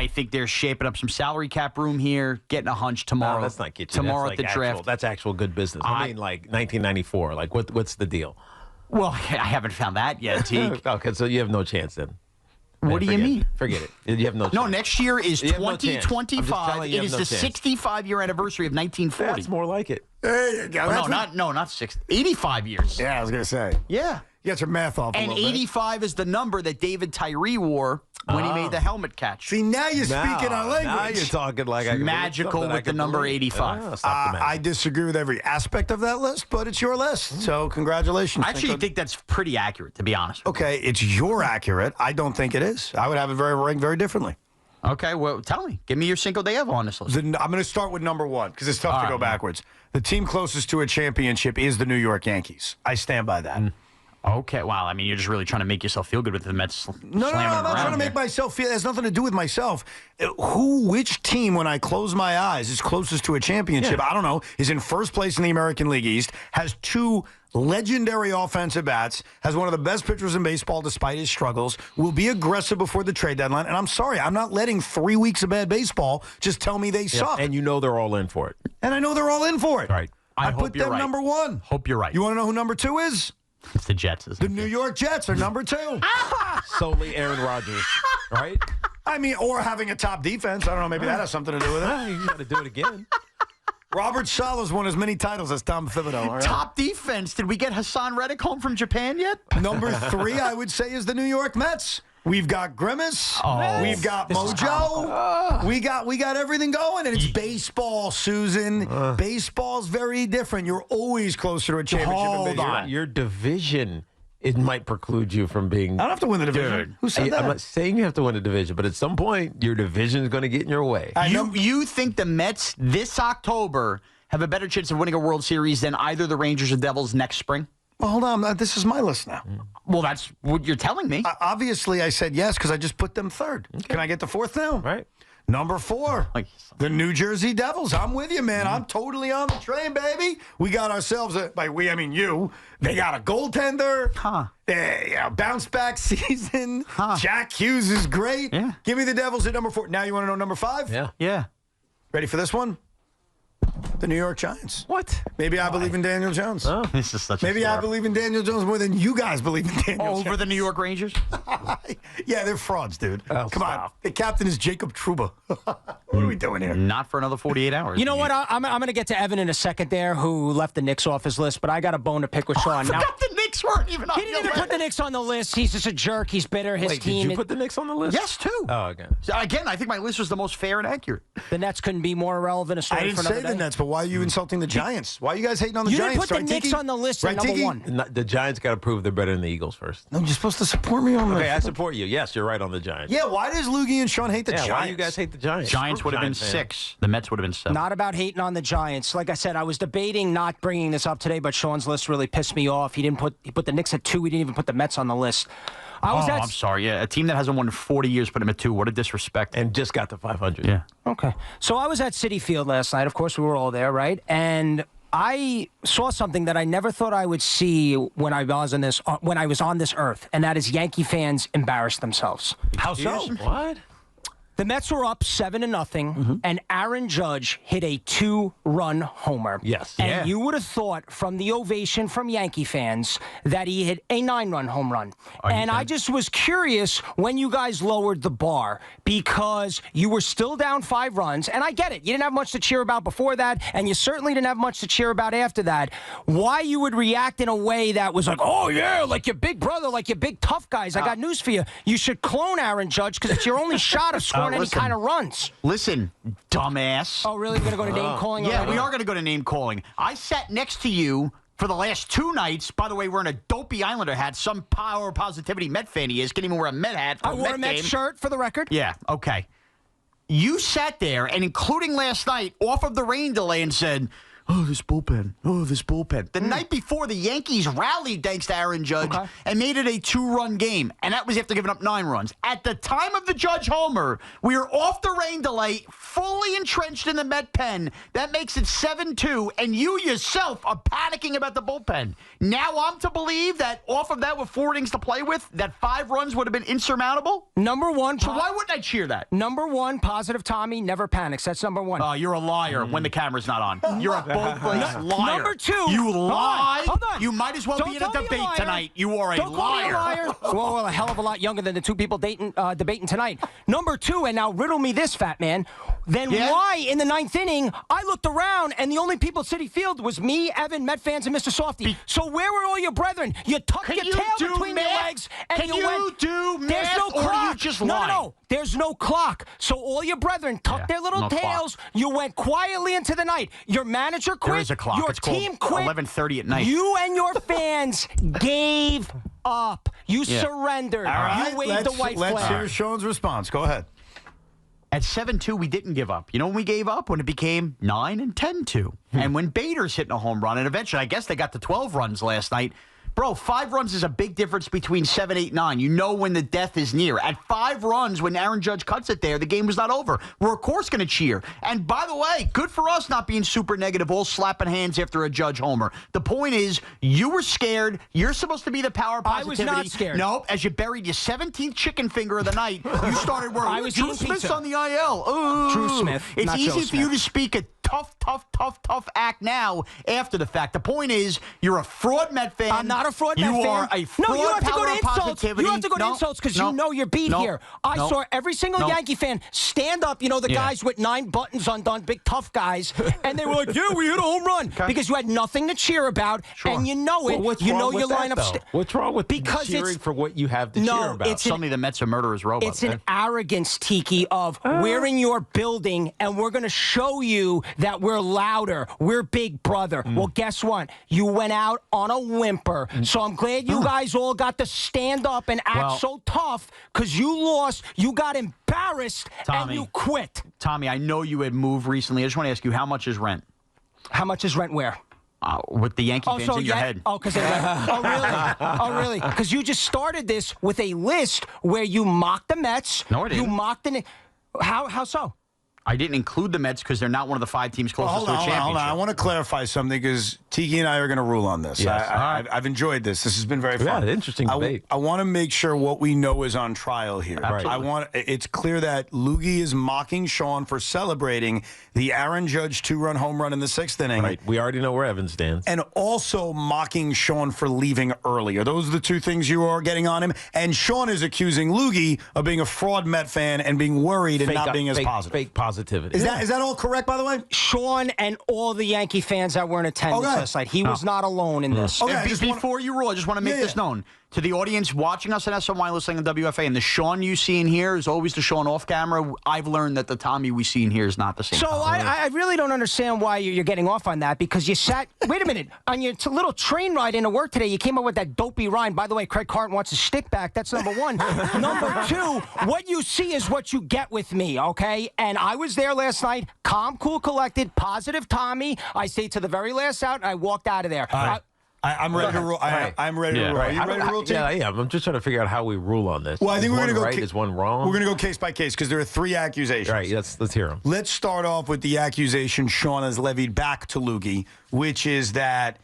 I think they're shaping up some salary cap room here, getting a hunch tomorrow. No, that's not get you. Tomorrow That's at the draft. That's actual good business. I mean, like 1994. Like, what's the deal? Well, I haven't found that yet, Teague. Okay, so you have no chance then. What do you mean? Forget it. You have no chance. No, next year is You have no chance. I'm just 2025. telling you, It you is have no the chance. 65-year anniversary of 1940. That's more like it. There you go. Not 60. 85 years. Yeah, I was going to say. Yeah. You got your math off a And little bit. 85 is the number that David Tyree wore when he made the helmet catch. See, now you're speaking our language. Now you're talking like I can Magical something I with the can number believe. 85. Stop the magic. I disagree with every aspect of that list, but it's your list. So congratulations. I actually think that's pretty accurate, to be honest. Okay, it's your accurate. I don't think it is. I would have it ranked very differently. Okay, well, tell me. Give me your Cinco de Evo on this list. I'm going to start with number one because it's tough All to right, go backwards. The team closest to a championship is the New York Yankees. I stand by that. Okay, wow. I mean, you're just really trying to make yourself feel good with the Mets. No, I'm not trying to make myself feel. It has nothing to do with myself. Which team, when I close my eyes, is closest to a championship? I don't know. Is in first place in the American League East, has two legendary offensive bats, has one of the best pitchers in baseball despite his struggles, will be aggressive before the trade deadline. And I'm sorry, I'm not letting 3 weeks of bad baseball just tell me they suck. And you know they're all in for it. And I know they're all in for it. Right. I hope put you're them right. number one. Hope you're right. You want to know who number two is? It's the Jets, isn't The it? New York Jets are number two. Solely Aaron Rodgers, right? I mean, or having a top defense. I don't know. Maybe that has something to do with it. You got to do it again. Robert Sala's won as many titles as Tom Thibodeau. All right? Top defense. Did we get Hassan Reddick home from Japan yet? Number three, I would say, is the New York Mets. We've got Grimace. Oh, We've got Mojo. We got everything going, and it's baseball, Susan. Baseball's very different. You're always closer to a championship in Hold baseball. on. Your division, it might preclude you from being. I don't have to win the division. Dude. Who said that? I'm not saying you have to win a division, but at some point, your division is going to get in your way. You think the Mets this October have a better chance of winning a World Series than either the Rangers or Devils next spring? Well, hold on. This is my list now. Well, that's what you're telling me. Obviously, I said yes because I just put them third. Can I get the fourth now? Right. Number four, the New Jersey Devils. I'm with you, man. I'm totally on the train, baby. We got ourselves, by we, I mean you. They got a goaltender. Bounce back season. Jack Hughes is great. Yeah. Give me the Devils at number four. Now you want to know number five? Yeah. Ready for this one? The New York Giants. What? Maybe I believe in Daniel Jones. Oh. This is such Maybe a I believe in Daniel Jones more than you guys believe in Daniel Jones. over the New York Rangers. Yeah, they're frauds, dude. Oh, Come on. stop. The captain is Jacob Trouba. What are we doing here? Not for another 48 hours. You know what? I'm going to get to Evan in a second there, who left the Knicks off his list, but I got a bone to pick with Shaun. I forgot the Knicks weren't even on He didn't your even put the list. Knicks on the list. He's just a jerk. He's bitter. His Wait, team. did you put the Knicks on the list? Yes, too. Oh, okay. So again, I think my list was the most fair and accurate. The Nets couldn't be more irrelevant. A story I didn't for say another the day. Nets, but why are you insulting the Giants? Why are you guys hating on the You Giants? didn't put the Right, Knicks Tiki? on the list Right, at number Tiki? one. The Giants got to prove they're better than the Eagles first. No, you're supposed to support me on Okay, I this. support you. Yes, you're right on the Giants. Yeah, why does Loogie and Sean hate the Giants? Why do you guys hate the Giants? Giants would have been Giant fan. 6. The Mets would have been 7. Not about hating on the Giants. Like I said, I was debating not bringing this up today, but Sean's list really pissed me off. He put the Knicks at 2. He didn't even put the Mets on the list. I'm sorry. Yeah, a team that hasn't won in 40 years put him at 2. What a disrespect. And just got to 500. Yeah. Okay. So I was at Citi Field last night. Of course, we were all there, right? And I saw something that I never thought I would see when I was on this earth, and that is Yankee fans embarrass themselves. How so? What? The Mets were up 7-0, and Aaron Judge hit a 2-run homer. Yes. And Yeah. you would have thought from the ovation from Yankee fans that he hit a 9-run home run. And I just was curious when you guys lowered the bar because you were still down 5 runs. And I get it. You didn't have much to cheer about before that, and you certainly didn't have much to cheer about after that. Why you would react in a way that was like, oh, yeah, like your big brother, like your big tough guys. I got news for you. You should clone Aaron Judge because it's your only shot of scoring any listen. kind of runs. Listen, dumbass. Oh, really? We're going to go to name calling? Yeah, already? we are going to go to name calling. I sat next to you for the last 2 nights. By the way, wearing a dopey Islander hat. Some power positivity Met fan he is. Can't even wear a Met hat for I wore a Mets game. shirt for the record. Yeah, okay. You sat there, and including last night, off of the rain delay and said, Oh, this bullpen. Oh, this bullpen. The night before, the Yankees rallied thanks to Aaron Judge and made it a 2-run game. And that was after giving up 9 runs. At the time of the Judge homer, we were off the rain delay, fully entrenched in the Met pen. That makes it 7-2. And you yourself are panicking about the bullpen. Now I'm to believe that off of that with 4 innings to play with, that 5 runs would have been insurmountable? Number one. So why wouldn't I cheer that? Number one, positive Tommy never panics. That's number one. Oh, you're a liar when the camera's not on. You're a bold-faced liar. Number 2. You lie. Hold on. You might as well be in a debate tonight. You are a Don't call me a liar. Well, a hell of a lot younger than the 2 people debating tonight. Number 2, and now riddle me this, fat man. Then why in the 9th inning, I looked around, and the only people at Citi Field was me, Evan, Met fans, and Mr. Softy. So where were all your brethren? You tucked your tail between your legs, and Can you do math, there's no clock. or you just lie? No. There's no clock. So all your brethren tucked their little tails. Clock. You went quietly into the night. Your manager quit. There is a clock. Your It's team called quit. 11:30 at night. You and your fans gave up. You surrendered. All right, You waved the white flag. Let's hear Shaun's response. Go ahead. At 7-2, we didn't give up. You know when we gave up? When it became 9 and 10-2. And when Bader's hitting a home run, and eventually I guess they got to 12 runs last night. Bro, 5 runs is a big difference between 7, 8, 9. You know when the death is near. At 5 runs, when Aaron Judge cuts it there, the game was not over. We're, of course, going to cheer. And by the way, good for us not being super negative, all slapping hands after a Judge homer. The point is, you were scared. You're supposed to be the power of positivity. I was not scared. No, as you buried your 17th chicken finger of the night, you started worrying. I was Drew eating Smith's pizza. on the IL. Ooh. Drew Smith, It's not easy Joe for you Smith. to speak a tough act now after the fact. The point is, you're a fraud Met fan. I'm not a fraud Met fan. You are a fraud. No, you have to go power to of insults. positivity. You have to go to insults because you know you're beat here. I saw every single Yankee fan stand up, you know, the guys with 9 buttons undone, big tough guys, and they were like, yeah, we hit a home run. Because you had nothing to cheer about, and you know it. Well, what's you wrong know with your that, lineup. though? What's wrong with Because cheering it's- for what you have to cheer about? it's Suddenly the Mets are murderers robots. It's an arrogance, Tiki, of we're in your building and we're going to show you that we're louder. We're Big Brother. Well, guess what? You went out on a whimper. So I'm glad you guys all got to stand up and act so tough because you lost. You got embarrassed and you quit. Tommy, I know you had moved recently. I just want to ask you, how much is rent? How much is rent where? With the Yankee fans in your head. Oh, because oh, really? Oh, really? Because you just started this with a list where you mocked the Mets. No, I didn't. You mocked the. How so? I didn't include the Mets because they're not one of the 5 teams closest Hold to a on. championship. I want to clarify something because Tiki and I are going to rule on this. Yes. I've enjoyed this. This has been very fun. Yeah, interesting debate. I want to make sure what we know is on trial here. Absolutely. It's clear that Loogie is mocking Shaun for celebrating the Aaron Judge 2-run home run in the 6th inning. Right. We already know where Evans stands. And also mocking Shaun for leaving early. Are those the 2 things you are getting on him? And Shaun is accusing Loogie of being a fraud Met fan and being worried and not being as positive. Fake positivity. Is that all correct, by the way? Shaun and all the Yankee fans that were in attendance last night. He was not alone in this. Okay, And before you rule, I just want to make this known to the audience watching us on SNY, listening on WFAN. The Shaun you see in here is always the Shaun off camera. I've learned that the Tommy we see in here is not the same. So I really don't understand why you're getting off on that because you sat, wait a minute, on your little train ride into work today, you came up with that dopey rhyme. By the way, Craig Carton wants his stick back. That's number 1. Number 2, what you see is what you get with me, okay? And I was there last night, calm, cool, collected, positive Tommy. I stayed to the very last out, and I walked out of there. I'm ready to rule. I'm ready to rule. Are you ready to rule, Tiki? Yeah, I am. I'm just trying to figure out how we rule on this. Well, I think we're going to go. Right? Is one wrong? We're going to go case by case because there are 3 accusations. Right. Let's hear them. Let's start off with the accusation Shaun has levied back to Loogie, which is that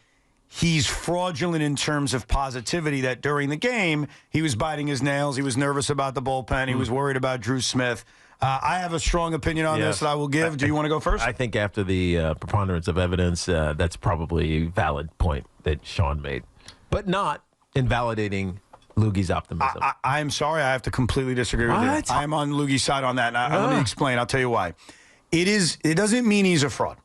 he's fraudulent in terms of positivity, that during the game, he was biting his nails, he was nervous about the bullpen, he was worried about Drew Smith. I have a strong opinion on this that I will give. Do you want to go first? I think after the preponderance of evidence, that's probably a valid point that Shaun made, but not invalidating Loogie's optimism. I'm sorry. I have to completely disagree with you. I'm on Loogie's side on that. And let me explain. I'll tell you why. It doesn't mean he's a fraud.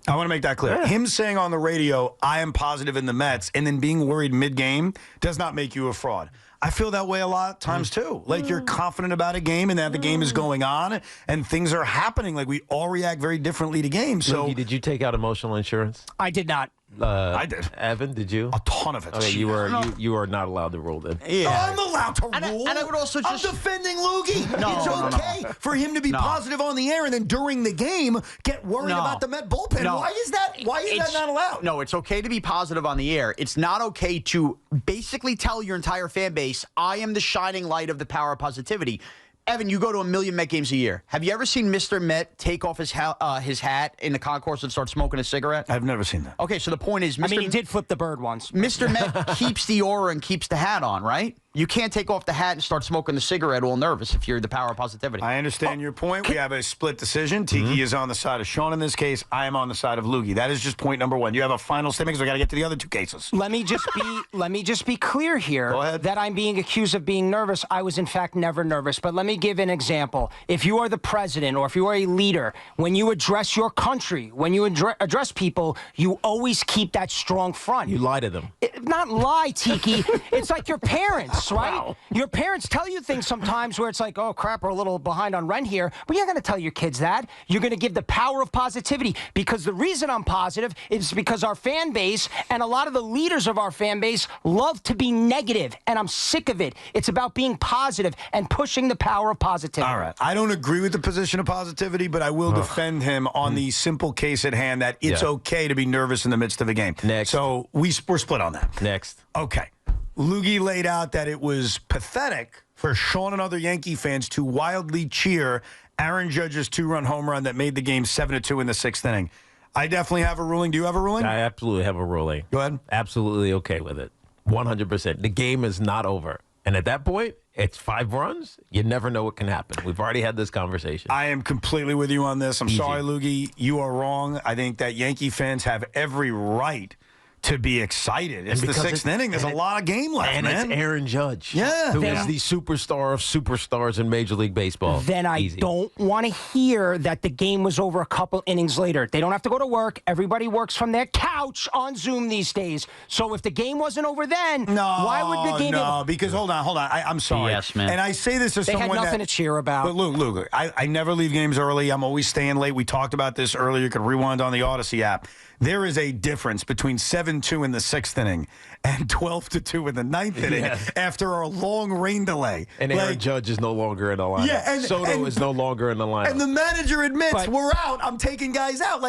I want to make that clear. Yeah. Him saying on the radio, I am positive in the Mets, and then being worried mid-game does not make you a fraud. I feel that way a lot of times, too. Like, you're confident about a game and that the game is going on and things are happening. Like, we all react very differently to games. So, Loogie, did you take out emotional insurance? I did not. I did. Evan, did you? A ton of it. Okay, you are not allowed to rule then. Yeah. I'm allowed to and rule. I would also just... I'm defending Loogie. No, it's no, okay for him to be positive on the air and then during the game get worried about the Met bullpen. No. Why is that not allowed? No, it's okay to be positive on the air. It's not okay to basically tell your entire fan base, I am the shining light of the power of positivity. Evan, you go to 1 million Met games a year. Have you ever seen Mr. Met take off his hat in the concourse and start smoking a cigarette? I've never seen that. Okay, so the point is, he did flip the bird once. Mr. Met keeps the aura and keeps the hat on, right? You can't take off the hat and start smoking the cigarette all nervous if you're the power of positivity. I understand your point. We have a split decision. Tiki is on the side of Shaun in this case. I am on the side of Loogie. That is just point number one. You have a final statement because we got to get to the other two cases. Let me just be clear here. Go ahead. That I'm being accused of being nervous. I was in fact never nervous. But let me give an example. If you are the president or if you are a leader, when you address your country, when you address people, you always keep that strong front. You lie to them. Not lie, Tiki. It's like your parents, right? Wow. Your parents tell you things sometimes where it's like, oh, crap, we're a little behind on rent here. But you're not going to tell your kids that. You're going to give the power of positivity. Because the reason I'm positive is because our fan base and a lot of the leaders of our fan base love to be negative, and I'm sick of it. It's about being positive and pushing the power of positivity. All right. I don't agree with the position of positivity, but I will defend him on the simple case at hand that it's okay to be nervous in the midst of a game. Next. So we're split on that. Next. Okay. Loogie laid out that it was pathetic for Shaun and other Yankee fans to wildly cheer Aaron Judge's 2-run home run that made the game 7-2 in the 6th inning. I definitely have a ruling. Do you have a ruling? I absolutely have a ruling. Go ahead. Absolutely okay with it. 100%. The game is not over. And at that point, it's 5 runs. You never know what can happen. We've already had this conversation. I am completely with you on this. I'm sorry, Loogie. You are wrong. I think that Yankee fans have every right to be excited. It's the 6th inning. There's a lot of game left, and man. it's Aaron Judge. Yeah. Who is the superstar of superstars in Major League Baseball. Then I don't want to hear that the game was over a couple innings later. They don't have to go to work. Everybody works from their couch on Zoom these days. So if the game wasn't over then, why would the game... No, because hold on. I'm sorry. Yes, man. And I say this as They someone had nothing to cheer about. But Luke, I never leave games early. I'm always staying late. We talked about this earlier. You can rewind on the Odyssey app. There is a difference between 7-2 in the 6th inning and 12-2 in the 9th inning after a long rain delay. And Aaron Judge is no longer in the lineup. Yeah, and Soto is no longer in the lineup. And the manager admits, we're out. I'm taking guys out.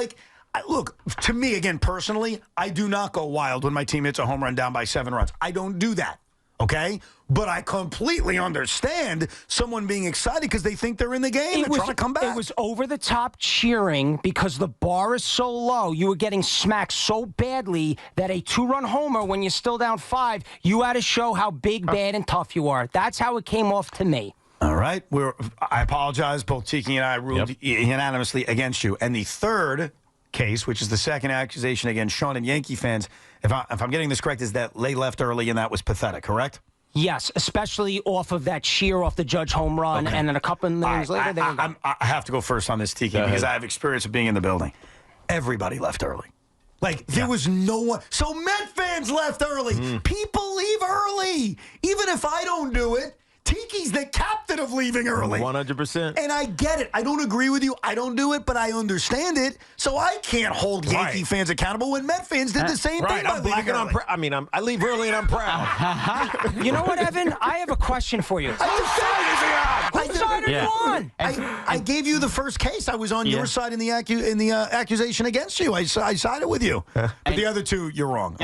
Look, to me, again, personally, I do not go wild when my team hits a home run down by 7 runs. I don't do that. Okay? But I completely understand someone being excited because they think they're in the game and trying to come back. It was over-the-top cheering because the bar is so low. You were getting smacked so badly that a 2-run homer, when you're still down 5, you had to show how big, bad, and tough you are. That's how it came off to me. All right. I apologize. Both Tiki and I ruled unanimously against you. And the third case, which is the second accusation against Shaun and Yankee fans, if I'm getting this correct, is that they left early and that was pathetic, correct? Yes, especially off of that cheer off the Judge home run, and then a couple of innings later, they were gone. I have to go first on this, Tiki, because I have experience of being in the building. Everybody left early. There was no one. So Met fans left early. People leave early. Even if I don't do it, Tiki's the captain of leaving early. 100%. And I get it. I don't agree with you. I don't do it, but I understand it. So I can't hold Yankee fans accountable when Met fans did the same thing. I'm black and I'm proud. I leave early and I'm proud. You know what, Evan? I have a question for you. Whose side are you on? I gave you the first case. I was on your side in the accusation against you. I sided with you. But the other two, you're wrong.